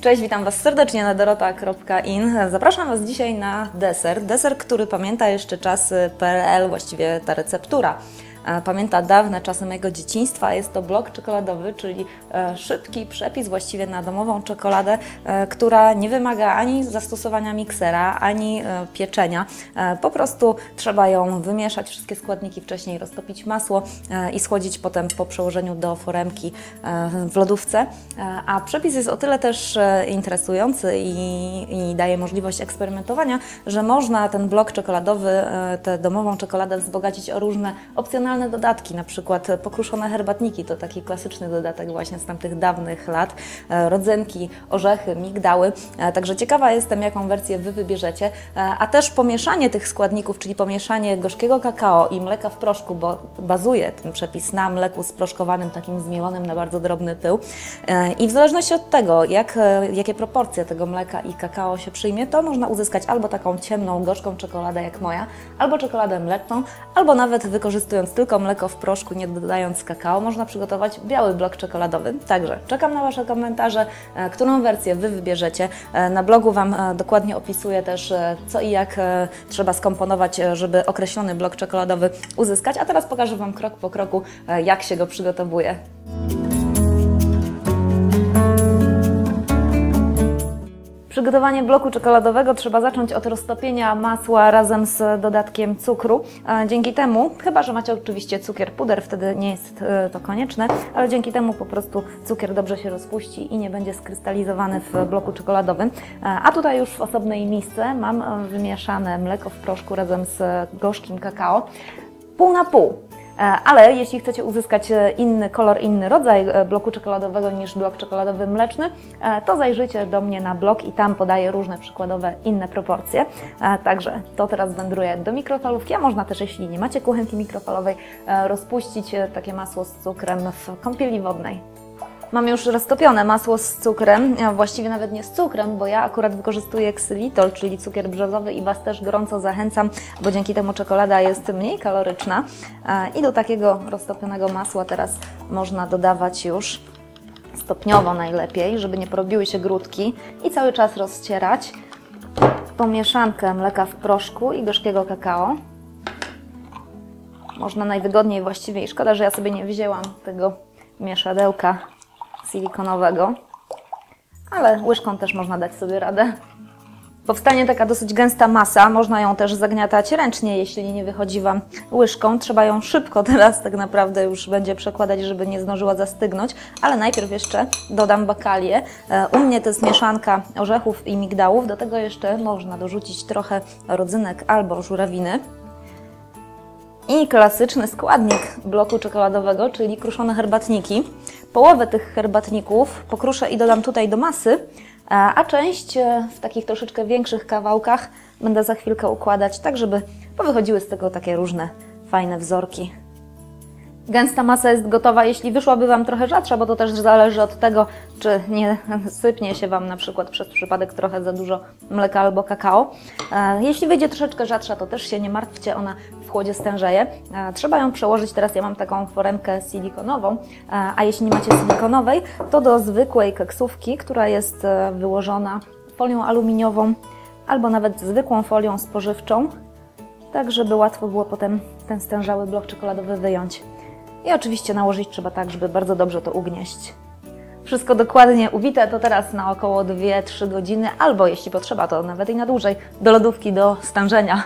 Cześć, witam Was serdecznie na dorota.in. Zapraszam Was dzisiaj na deser, który pamięta jeszcze czasy PRL, właściwie ta receptura. Pamięta dawne czasy mojego dzieciństwa. Jest to blok czekoladowy, czyli szybki przepis właściwie na domową czekoladę, która nie wymaga ani zastosowania miksera, ani pieczenia. Po prostu trzeba ją wymieszać, wszystkie składniki wcześniej, roztopić masło i schłodzić potem po przełożeniu do foremki w lodówce. A przepis jest o tyle też interesujący i daje możliwość eksperymentowania, że można ten blok czekoladowy, tę domową czekoladę wzbogacić o różne opcjonalne dodatki, na przykład pokruszone herbatniki, to taki klasyczny dodatek właśnie z tamtych dawnych lat, rodzynki, orzechy, migdały, także ciekawa jestem, jaką wersję Wy wybierzecie, a też pomieszanie tych składników, czyli pomieszanie gorzkiego kakao i mleka w proszku, bo bazuje ten przepis na mleku sproszkowanym, takim zmielonym na bardzo drobny pył i w zależności od tego, jakie proporcje tego mleka i kakao się przyjmie, to można uzyskać albo taką ciemną, gorzką czekoladę jak moja, albo czekoladę mleczną, albo nawet wykorzystując tylko mleko w proszku, nie dodając kakao, można przygotować biały blok czekoladowy. Także czekam na Wasze komentarze, którą wersję Wy wybierzecie. Na blogu Wam dokładnie opisuję też, co i jak trzeba skomponować, żeby określony blok czekoladowy uzyskać, a teraz pokażę Wam krok po kroku, jak się go przygotowuje. Przygotowanie bloku czekoladowego trzeba zacząć od roztopienia masła razem z dodatkiem cukru. Dzięki temu, chyba że macie oczywiście cukier puder, wtedy nie jest to konieczne, ale dzięki temu po prostu cukier dobrze się rozpuści i nie będzie skrystalizowany w bloku czekoladowym. A tutaj już w osobnej misce mam wymieszane mleko w proszku razem z gorzkim kakao, pół na pół. Ale jeśli chcecie uzyskać inny kolor, inny rodzaj bloku czekoladowego niż blok czekoladowy mleczny, to zajrzyjcie do mnie na blog i tam podaję różne przykładowe inne proporcje. Także to teraz wędruje do mikrofalówki, a można też, jeśli nie macie kuchenki mikrofalowej, rozpuścić takie masło z cukrem w kąpieli wodnej. Mam już roztopione masło z cukrem, właściwie nawet nie z cukrem, bo ja akurat wykorzystuję ksylitol, czyli cukier brzozowy i Was też gorąco zachęcam, bo dzięki temu czekolada jest mniej kaloryczna. I do takiego roztopionego masła teraz można dodawać już stopniowo najlepiej, żeby nie porobiły się grudki i cały czas rozcierać pomieszankę mleka w proszku i gorzkiego kakao. Można najwygodniej właściwie i szkoda, że ja sobie nie wzięłam tego mieszadełka silikonowego, ale łyżką też można dać sobie radę. Powstanie taka dosyć gęsta masa, można ją też zagniatać ręcznie, jeśli nie wychodzi Wam łyżką. Trzeba ją szybko teraz tak naprawdę już będzie przekładać, żeby nie zdążyła zastygnąć, ale najpierw jeszcze dodam bakalię. U mnie to jest mieszanka orzechów i migdałów, do tego jeszcze można dorzucić trochę rodzynek albo żurawiny. I klasyczny składnik bloku czekoladowego, czyli kruszone herbatniki. Połowę tych herbatników pokruszę i dodam tutaj do masy, a część w takich troszeczkę większych kawałkach będę za chwilkę układać, tak żeby powychodziły z tego takie różne fajne wzorki. Gęsta masa jest gotowa, jeśli wyszłaby Wam trochę rzadsza, bo to też zależy od tego, czy nie sypnie się Wam na przykład przez przypadek trochę za dużo mleka albo kakao. Jeśli wyjdzie troszeczkę rzadsza, to też się nie martwcie, ona w chłodzie stężeje. Trzeba ją przełożyć, teraz ja mam taką foremkę silikonową, a jeśli nie macie silikonowej, to do zwykłej keksówki, która jest wyłożona folią aluminiową albo nawet zwykłą folią spożywczą, tak żeby łatwo było potem ten stężały blok czekoladowy wyjąć. I oczywiście nałożyć trzeba tak, żeby bardzo dobrze to ugnieść. Wszystko dokładnie uwite, to teraz na około 2-3 godziny, albo jeśli potrzeba, to nawet i na dłużej, do lodówki do stężenia.